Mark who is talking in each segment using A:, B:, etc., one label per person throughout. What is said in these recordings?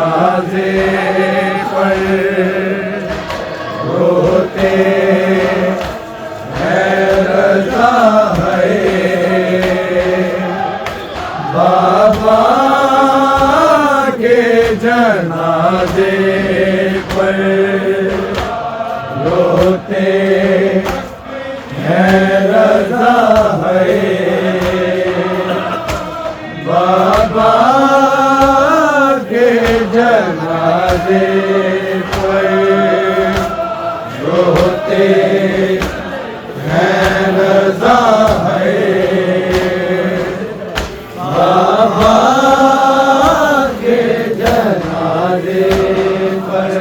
A: जनाजे पर रोते हैं रज़ा है बाबा के जनाजे पर रोते हैं रज़ा है बाबा बाबा के जनाजे पर रोते हैं रज़ा है बाबा के जनाजे पर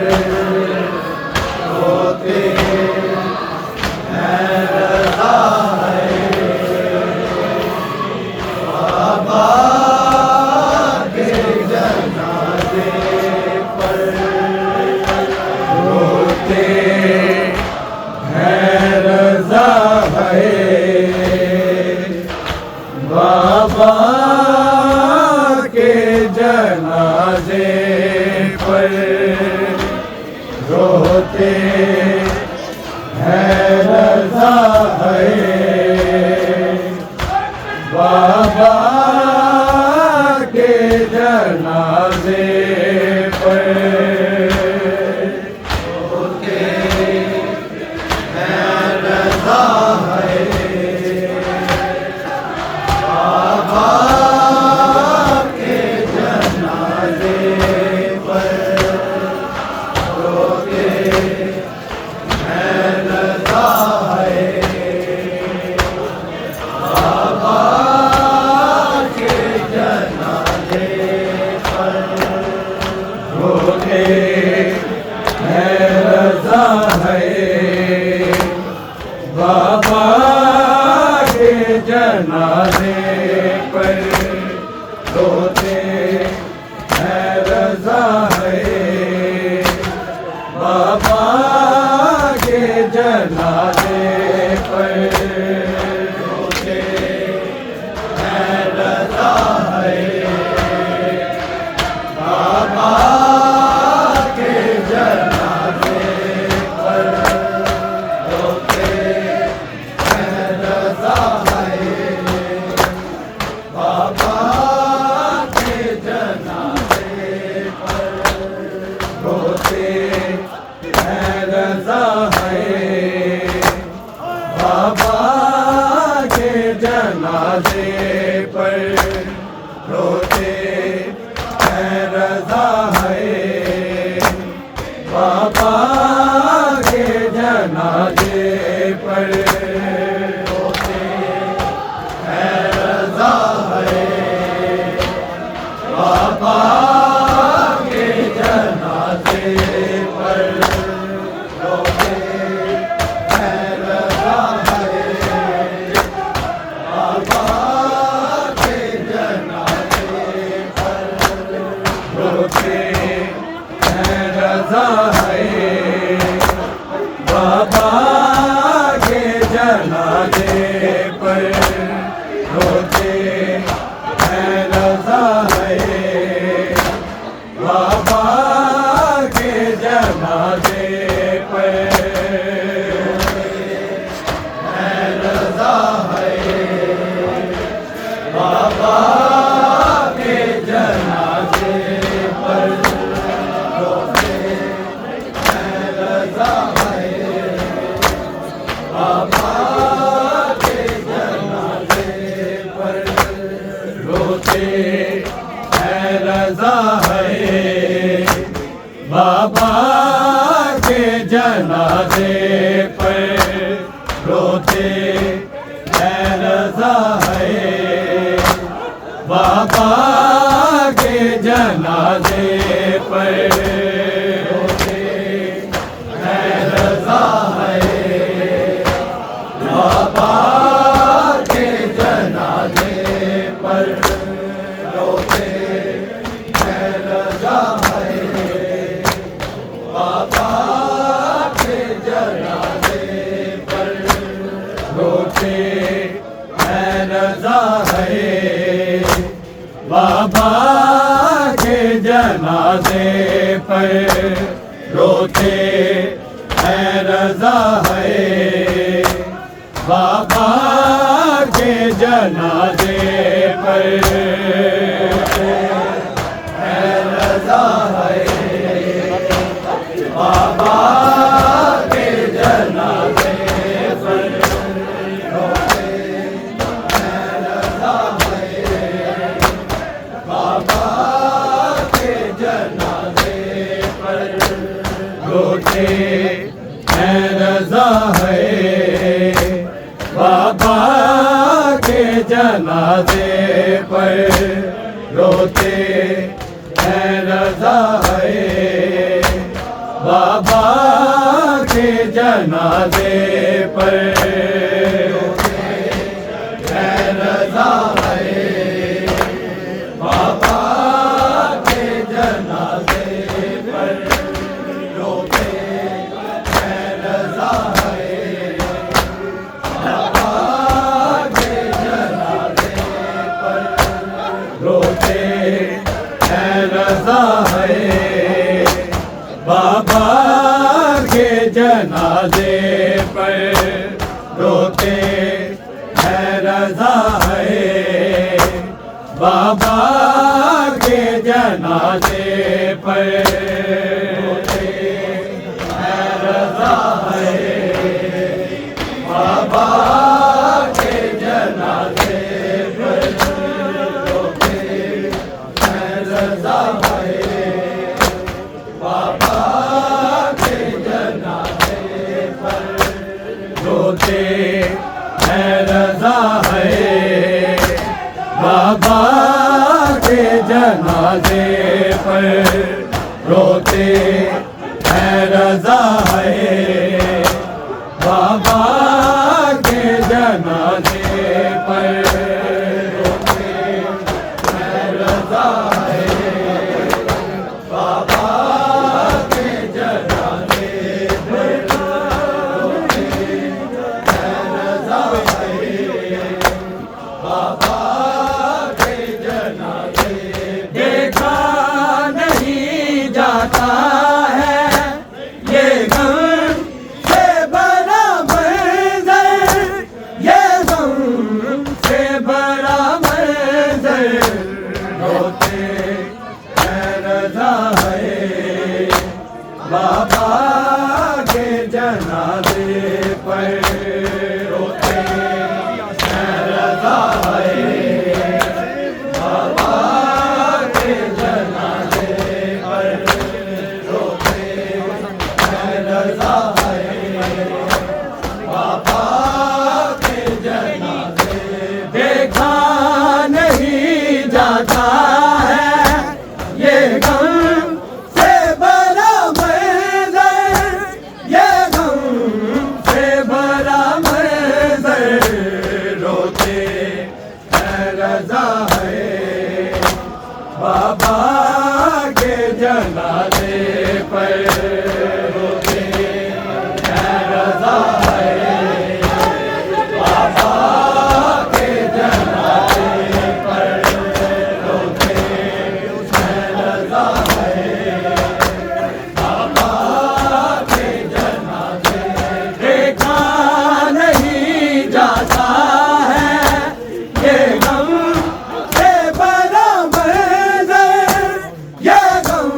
A: रोते हैं रज़ा है बाबा के जनाजे पर रोते हैं रज़ा है बाबा के जनाजे पर रोते हैं रज़ा है बाबा के जनाजे पर रोते हैं रज़ा है बाबा के जनाजे पर रोते हैं रज़ा है बाबा के जनाजे पर रोते हैं रज़ा है बाबा के जनाजे पर रोते हैं रज़ा है बाबा के जनाजे पर रोते हैं रज़ा है बाबा के जनाजे पर रोते हैं रज़ा है बाबा के जनाजे पर रोते हैं रज़ा है बाबा के जनाजे पर हैं रज़ा है बाबा के जनाजे पर रोते हैं रज़ा है बाबा के जनाजे पर रोते हैं रज़ा है बाबा के जनाजे पर रोते हैं रज़ा है बाबा रोते हैं रज़ा है बाबा के जनाजे पर, रोते हैं रज़ा है बाबा के जनाजे पर, रोते हैं रज़ा है बाबा के जनाजे पर, रोते हैं रज़ा है बाबा के जनाजे पर, है रज़ा है बाबा के जनाजे पर, रोते हैं रज़ा है बाबा के जनाजे पर, रोते हैं रज़ा है बाबा के जनाजे पर, रोते हैं रज़ा है बाबा के जनाजे पर, रोते हैं रज़ा है बाबा के जनाजे पर, रोते हैं रज़ा है बाबा के जनाजे पर, रोते हैं रज़ा है बाबा के जनाजे पर, रोते हैं रज़ा है बाबा के जनाजे पर, रोते हैं रज़ा है बाबा के जनाजे पर, रोते हैं रज़ा है बाबा के जनाजे पर, रोते हैं रज़ा है बाबा के जनाजे पर, रोते हैं रज़ा है बाबा के जनाजे पर, रोते हैं रज़ा है बाबा के जनाजे पर, रोते हैं रज़ा है बाबा के जनाजे। देखा नहीं जाता है ये गम से बड़ा मंज़र, ये गम से बड़ा मंज़र, रोते हैं रज़ा है बाबा के जनाजे पर, रोते हैं रज़ा है बाबा के जनाजे पर, रोते हैं रज़ा है बाबा के जनाजे। देखा नहीं जाता है ये गम से बड़ा मंज़र, ये गम से बड़ा मंज़र, रोते हैं रज़ा है बाबा के जनाजे पर, रोते हैं रज़ा है बाबा के जनाजे पर, रोते हैं रज़ा है बाबा के जनाजे। देखा नहीं जाता है ये गम से बड़ा मंज़र, ये गम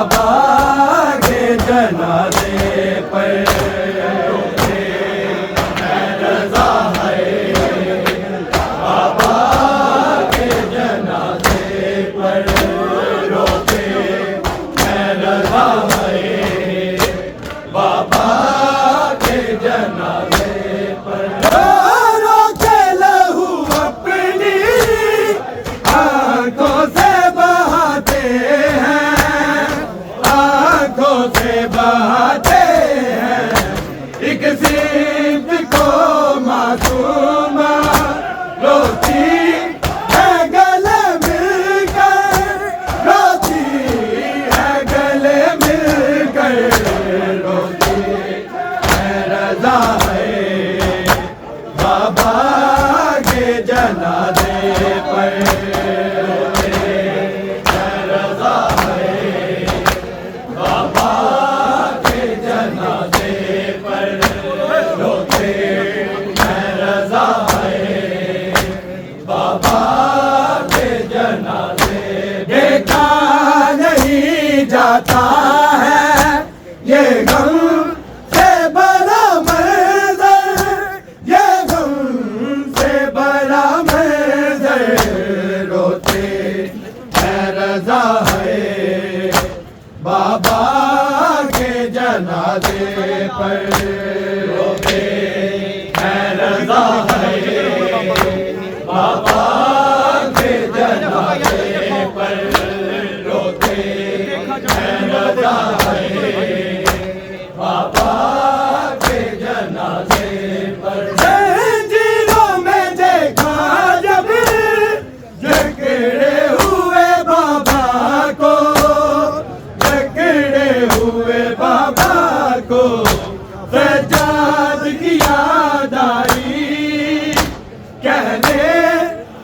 A: बाबा के जनाजे पर रोते मैं रज़ा है, बाबा के जनाजे पर रोते मैं रज़ा है, बाबा के जनाजे पर रोते लहू अपनी आंखों से बहाते हैं, आंखों से बहाते हैं, एक सिद्ध को मासूमा रोती है गले मिलकर, रोती है गले मिलकर, रोती है रज़ा है, बाबा के जनाजे पर जाता है ये गम से बड़ा मंज़र, ये गम से बड़ा मंज़र, रोते हैं रज़ा है, बाबा के जनाजे पर रोते हैं रज़ा है, बाबा के जनाजे पर रोते रज़ा है, बाबा के जनाजे पर जंजीरों में देखा जब जकड़े हुए बाबा को, जकड़े हुए बाबा को, सजाद की याद आई, कहने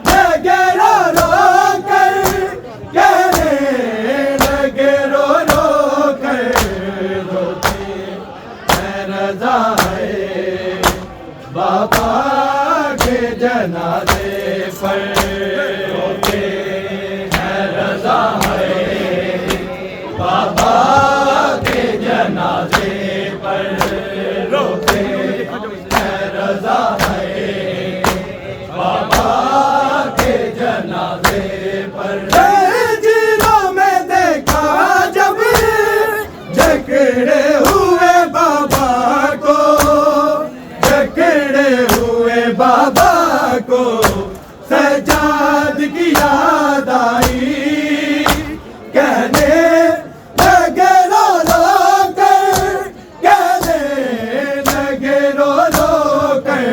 A: लगे रो रो कर, कहने लगे रो रो कर, रोते हैं रज़ा है, बाबा के जनाजे पर रोते हैं रज़ा है, बाबा के जनाजे पर रोते हैं रज़ा है, बाबा के जनाजे पर जंजीरों में देखा जब जकड़े हुए बाबा को, जकड़े हुए बाबा को, सजाद की याद आई, कहने लगे रो रो कर, कहने लगे रो रो कर,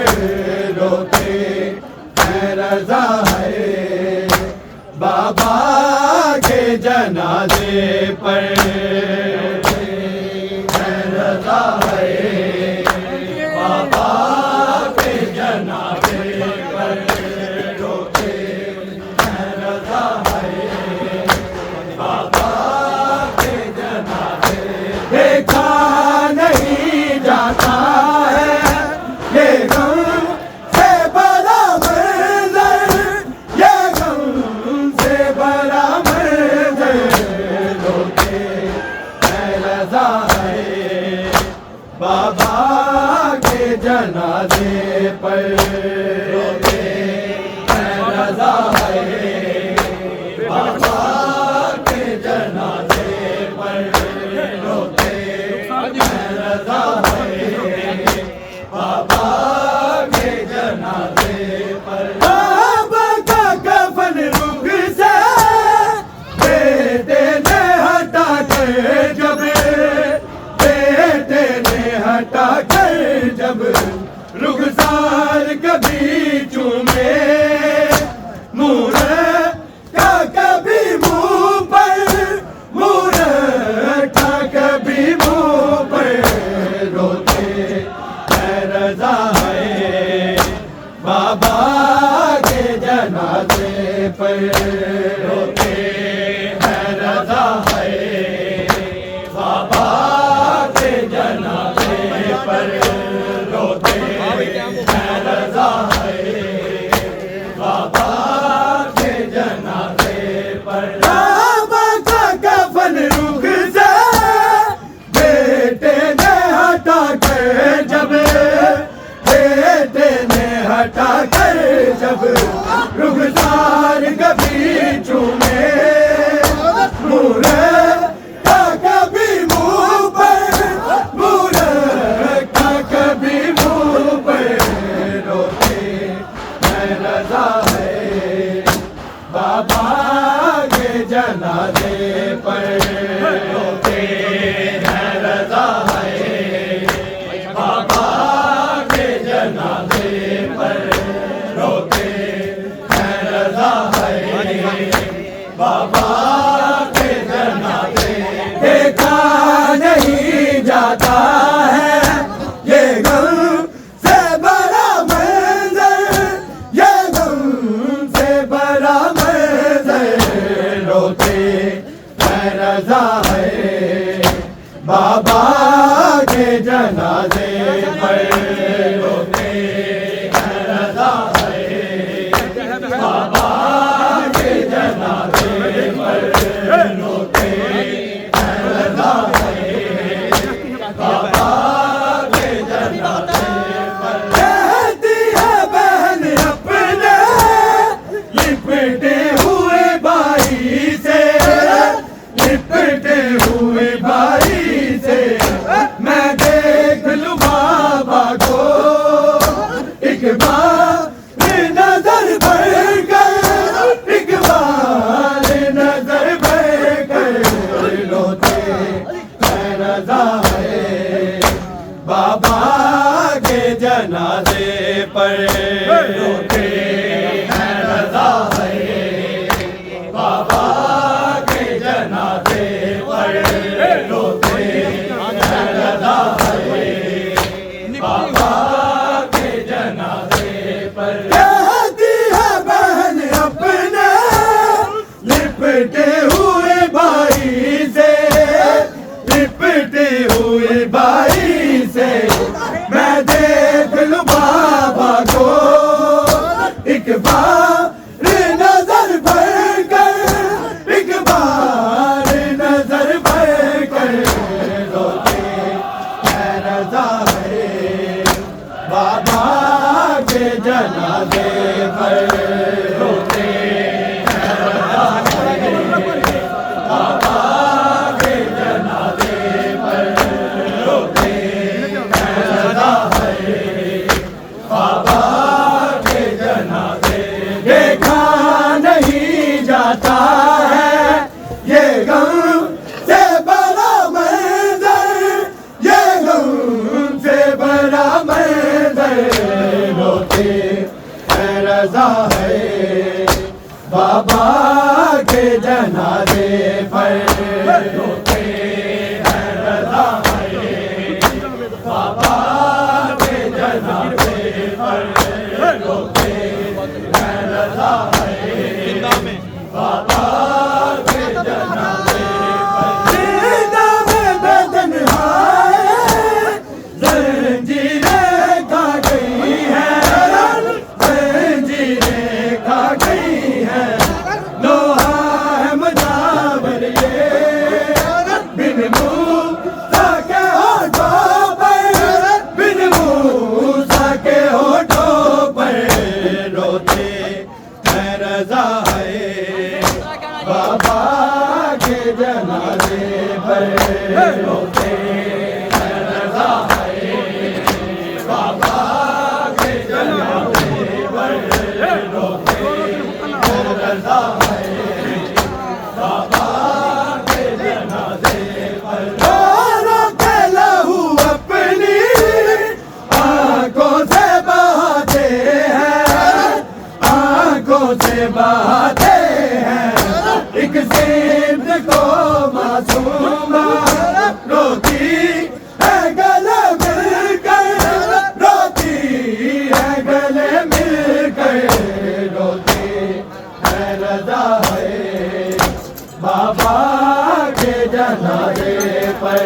A: रोते हैं रज़ा है, बाबा के जनाजे पर रोते हैं रज़ा है, बाबा के जनाजे पर रोते हैं रज़ा है, बाबा के जनाजे देखा नहीं जाता है ये गम से बड़ा मंज़र, ये गम से बड़ा मंज़र, रोते हैं रज़ा है, बाबा के जनाजे पर रोते हैं रज़ा है, बाबा के जनाजे पर रोते हैं रज़ा है, बाबा के जनाजे पर बाबा का कफन रुख से बेटे ने हटा कर, जब बेटे ने हटा कर, जब रुखसार कभी चूमे नूर का कभी मुंह पर, नूर का कभी मुंह पर, रोते हैं रज़ा है, बाबा के जनाजे पर रोते हैं रज़ा है, बाबा के जनाजे पर देखा नहीं जाता है ये गम से बड़ा मंजर, ये गम से बड़ा मंजर। रोते हैं रज़ा है बाबा के जनाजे पर, रोते हैं रज़ा है बाबा के जनाजे पर, रोते हैं रज़ा है बाबा के जनाजे पर। कहती है बहन अपने लिपटे हुए भाई से, लिपटे हुए भाई से, मैं देख लूं बाबा को एक बार नजर भर कर, एक बार नजर भर कर। रोते हैं रज़ा है बाबा के जनाजे पर, रोते हैं रज़ा है बाबा के जनाजे पर, रोते हैं रज़ा है बाबा के जनाजे पर। कहती है बहन अपने लिपटे हुए भाई से, लिपटे हुए भाई से, मैं देख लूं बाबा को एक बार नजर भर कर, एक बार नजर भर कर। रोते हैं रज़ा है बाबा के जनाजे पर, रोते हैं रज़ा है बाबा के जनाजे पर, रोते हैं रज़ा है बाबा के जनाजे। देखा नहीं जाता है ये गम से बड़ा मंजर, ये गम से बड़ा मंजर। रोते हैं रज़ा है बाबा के जनाजे पर, रोते हैं रज़ा है बाबा के जनाजे पर, रोते हैं रज़ा है बाबा के जनाजे पर। सीना में बदन है जंजीरें खा गई है, जंजीरें खा गई है, लोहा है मुजावर ये बिन मूसा के होठों पर, बिन मूसा के होठों पर। रोते हैं रज़ा है बाबा के जनाजे पर, रोते हैं रज़ा है बाबा के जनाजे पर, रोते हैं रज़ा है बाबा के जनाजे पर। रोते लहू अपनी आंखों से बहाते हैं, आंखों से बहाते हैं, एक सिंध को मासूमा रोती है गले मिलकर, रोती है गले मिलकर। रोते हैं रज़ा है बाबा के जनाजे पर,